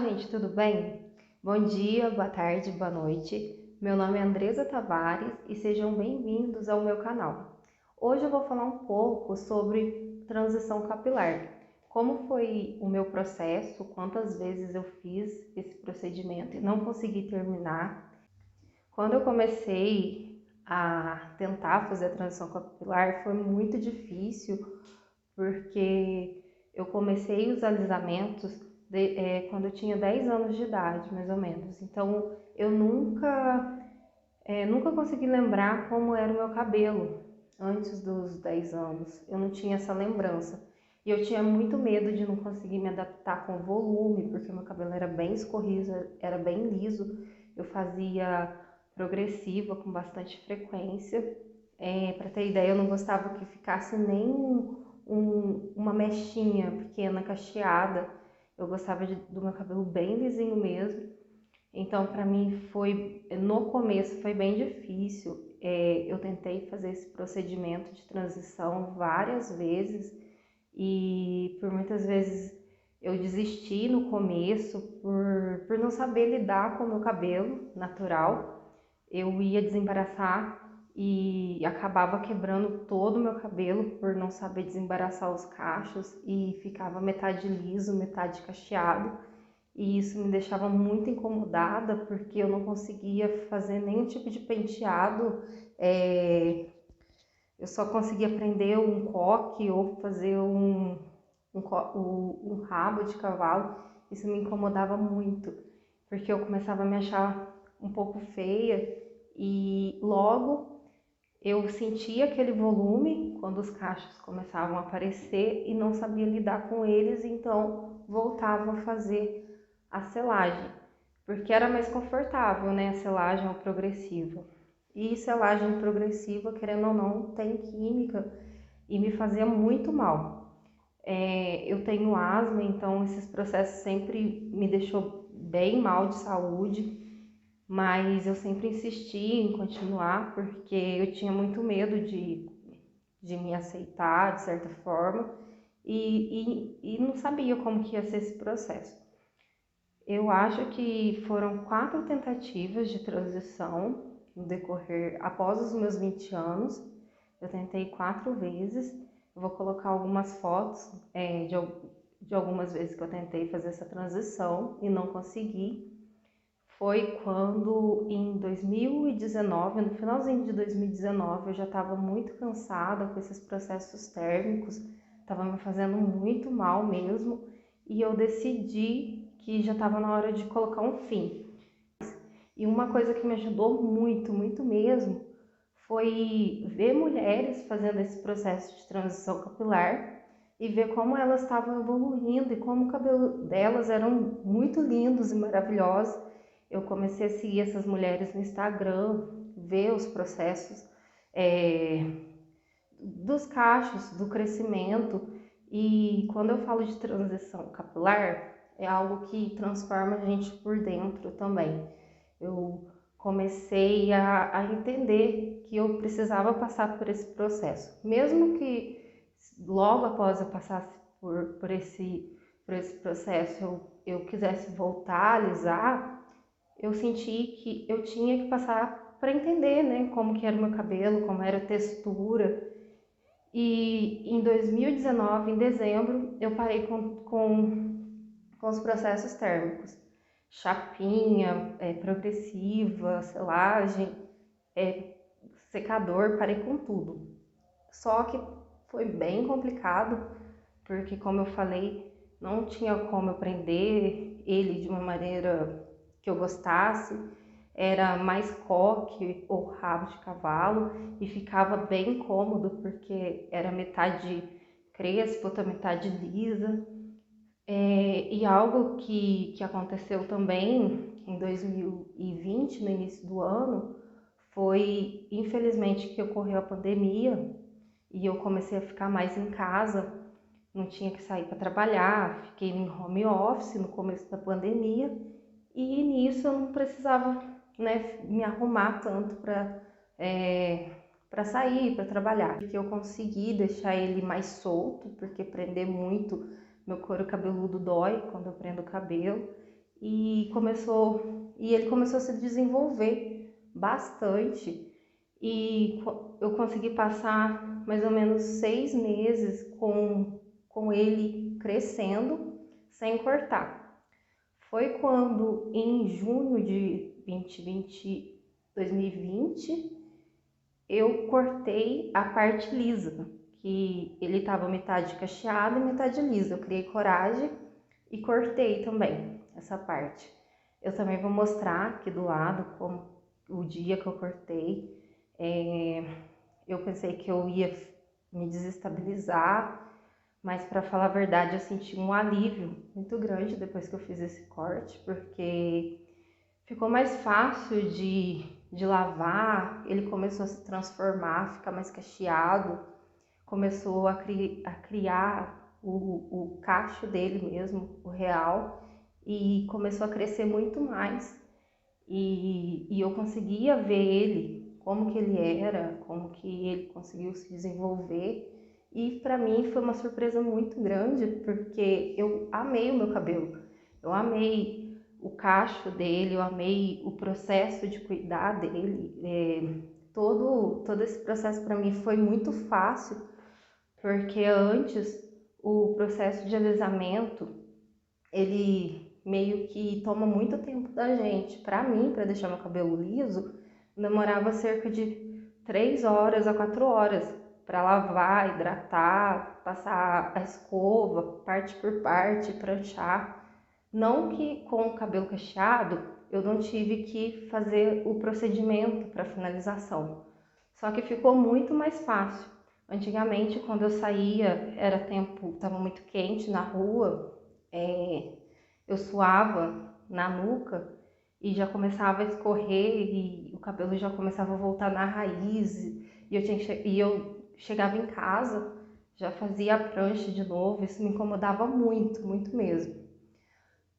gente, tudo bem? Bom dia, boa tarde, boa noite. Meu nome é Andresa Tavares e sejam bem-vindos ao meu canal. Hoje eu vou falar um pouco sobre transição capilar. Como foi o meu processo, quantas vezes eu fiz esse procedimento e não consegui terminar. Quando eu comecei a tentar fazer a transição capilar foi muito difícil, porque eu comecei os alisamentos quando eu tinha 10 anos de idade, mais ou menos. Então, eu nunca consegui lembrar como era o meu cabelo antes dos 10 anos. Eu não tinha essa lembrança. E eu tinha muito medo de não conseguir me adaptar com o volume, porque o meu cabelo era bem escorrido, era bem liso. Eu fazia progressiva com bastante frequência. Para ter ideia, eu não gostava que ficasse nem uma mechinha pequena cacheada. Eu gostava do meu cabelo bem lisinho mesmo. Então, para mim no começo foi bem difícil. Eu tentei fazer esse procedimento de transição várias vezes e por muitas vezes eu desisti no começo por não saber lidar com o meu cabelo natural. Eu ia desembaraçar e acabava quebrando todo o meu cabelo por não saber desembaraçar os cachos e ficava metade liso, metade cacheado. E isso me deixava muito incomodada porque eu não conseguia fazer nenhum tipo de penteado. Eu só conseguia prender um coque ou fazer um rabo de cavalo. Isso me incomodava muito, porque eu começava a me achar um pouco feia e logo eu sentia aquele volume quando os cachos começavam a aparecer e não sabia lidar com eles, então voltava a fazer a selagem, porque era mais confortável, né, a selagem ou progressiva. E selagem progressiva, querendo ou não, tem química e me fazia muito mal. Eu tenho asma, então esses processos sempre me deixou bem mal de saúde, mas eu sempre insisti em continuar porque eu tinha muito medo de me aceitar de certa forma e não sabia como que ia ser esse processo. Eu acho que foram 4 tentativas de transição no decorrer após os meus 20 anos. Eu tentei 4 vezes. Eu vou colocar algumas fotos de algumas vezes que eu tentei fazer essa transição e não consegui. Foi quando em 2019, no finalzinho de 2019, eu já estava muito cansada com esses processos térmicos, estava me fazendo muito mal mesmo, e eu decidi que já estava na hora de colocar um fim. E uma coisa que me ajudou muito, muito mesmo, foi ver mulheres fazendo esse processo de transição capilar e ver como elas estavam evoluindo e como o cabelo delas eram muito lindos e maravilhosos. Eu comecei a seguir essas mulheres no Instagram, ver os processos dos cachos, do crescimento. E quando eu falo de transição capilar, é algo que transforma a gente por dentro também. Eu comecei a entender que eu precisava passar por esse processo. Mesmo que logo após eu passasse por esse processo eu quisesse voltar a alisar, eu senti que eu tinha que passar para entender, né, como que era o meu cabelo, como era a textura. E em 2019, em dezembro, eu parei com os processos térmicos. Chapinha, progressiva, selagem, secador, parei com tudo. Só que foi bem complicado, porque como eu falei, não tinha como eu prender ele de uma maneira que eu gostasse, era mais coque ou rabo de cavalo e ficava bem cômodo porque era metade crespo, outra metade lisa. E algo que aconteceu também em 2020, no início do ano, foi infelizmente que ocorreu a pandemia e eu comecei a ficar mais em casa, não tinha que sair para trabalhar, fiquei em home office no começo da pandemia e nisso eu não precisava, né, me arrumar tanto para sair, para trabalhar. Porque eu consegui deixar ele mais solto, porque prender muito, meu couro cabeludo dói quando eu prendo o cabelo. e ele começou a se desenvolver bastante e eu consegui passar mais ou menos 6 meses com ele crescendo sem cortar. Foi quando em junho de 2020 eu cortei a parte lisa, que ele estava metade cacheado e metade liso. Eu criei coragem e cortei também essa parte. Eu também vou mostrar aqui do lado como o dia que eu cortei. Eu pensei que eu ia me desestabilizar, mas para falar a verdade eu senti um alívio muito grande depois que eu fiz esse corte, porque ficou mais fácil de lavar, ele começou a se transformar, ficar mais cacheado, começou a criar o cacho dele mesmo, o real, e começou a crescer muito mais. E eu conseguia ver ele, como que ele era, como que ele conseguiu se desenvolver. E para mim foi uma surpresa muito grande, porque eu amei o meu cabelo. Eu amei o cacho dele, eu amei o processo de cuidar dele. Todo esse processo para mim foi muito fácil, porque antes o processo de alisamento ele meio que toma muito tempo da gente. Para mim, para deixar meu cabelo liso, demorava cerca de 3 horas a 4 horas para lavar, hidratar, passar a escova, parte por parte, pranchar. Não que com o cabelo cacheado eu não tive que fazer o procedimento para finalização, só que ficou muito mais fácil. Antigamente, quando eu saía, era tempo, estava muito quente na rua, eu suava na nuca e já começava a escorrer e o cabelo já começava a voltar na raiz e eu chegava em casa, já fazia a prancha de novo, isso me incomodava muito, muito mesmo.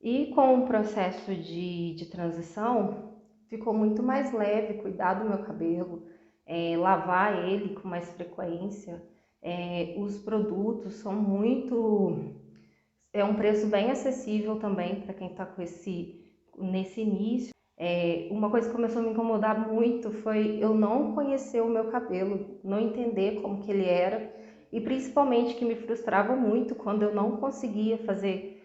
E com o processo de transição, ficou muito mais leve cuidar do meu cabelo, lavar ele com mais frequência. Os produtos são muito... É um preço bem acessível também para quem está nesse início. Uma coisa que começou a me incomodar muito foi eu não conhecer o meu cabelo, não entender como que ele era, e principalmente que me frustrava muito quando eu não conseguia fazer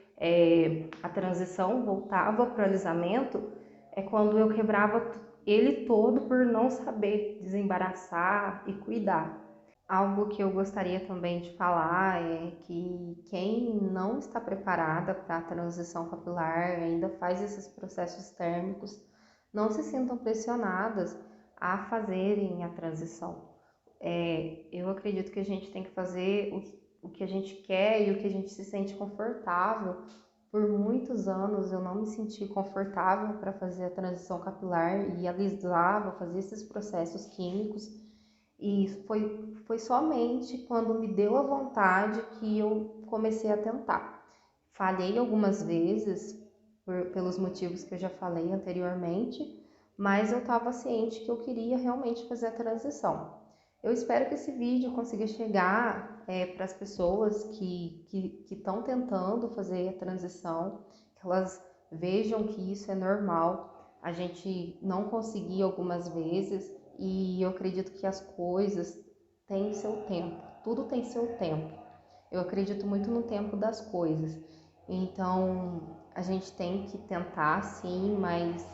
a transição, voltava para o alisamento, é quando eu quebrava ele todo por não saber desembaraçar e cuidar. Algo que eu gostaria também de falar é que quem não está preparada para a transição capilar, ainda faz esses processos térmicos, não se sintam pressionadas a fazerem a transição. Eu acredito que a gente tem que fazer o que a gente quer e o que a gente se sente confortável. Por muitos anos eu não me senti confortável para fazer a transição capilar e alisava, fazia esses processos químicos. E foi somente quando me deu a vontade que eu comecei a tentar. Falhei algumas vezes, pelos motivos que eu já falei anteriormente, mas eu estava ciente que eu queria realmente fazer a transição. Eu espero que esse vídeo consiga chegar para as pessoas que estão tentando fazer a transição, que elas vejam que isso é normal, a gente não conseguir algumas vezes, e eu acredito que as coisas têm seu tempo, tudo tem seu tempo. Eu acredito muito no tempo das coisas, então a gente tem que tentar sim, mas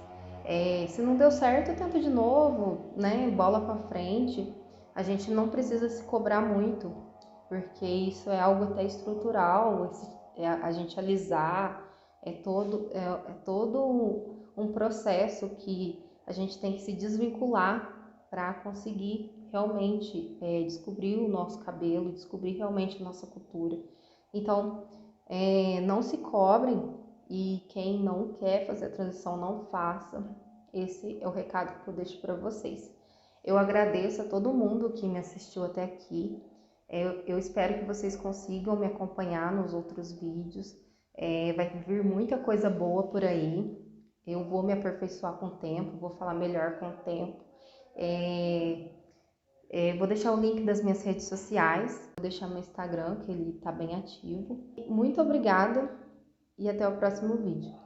se não deu certo, tenta de novo, né? Bola pra frente. A gente não precisa se cobrar muito, porque isso é algo até estrutural, a gente alisar, é todo um processo que a gente tem que se desvincular para conseguir realmente descobrir o nosso cabelo, descobrir realmente a nossa cultura. Então, não se cobrem, e quem não quer fazer a transição, não faça. Esse é o recado que eu deixo para vocês. Eu agradeço a todo mundo que me assistiu até aqui. Eu espero que vocês consigam me acompanhar nos outros vídeos. Vai vir muita coisa boa por aí. Eu vou me aperfeiçoar com o tempo, vou falar melhor com o tempo. Vou deixar o link das minhas redes sociais, vou deixar meu Instagram, que ele está bem ativo. Muito obrigada e até o próximo vídeo.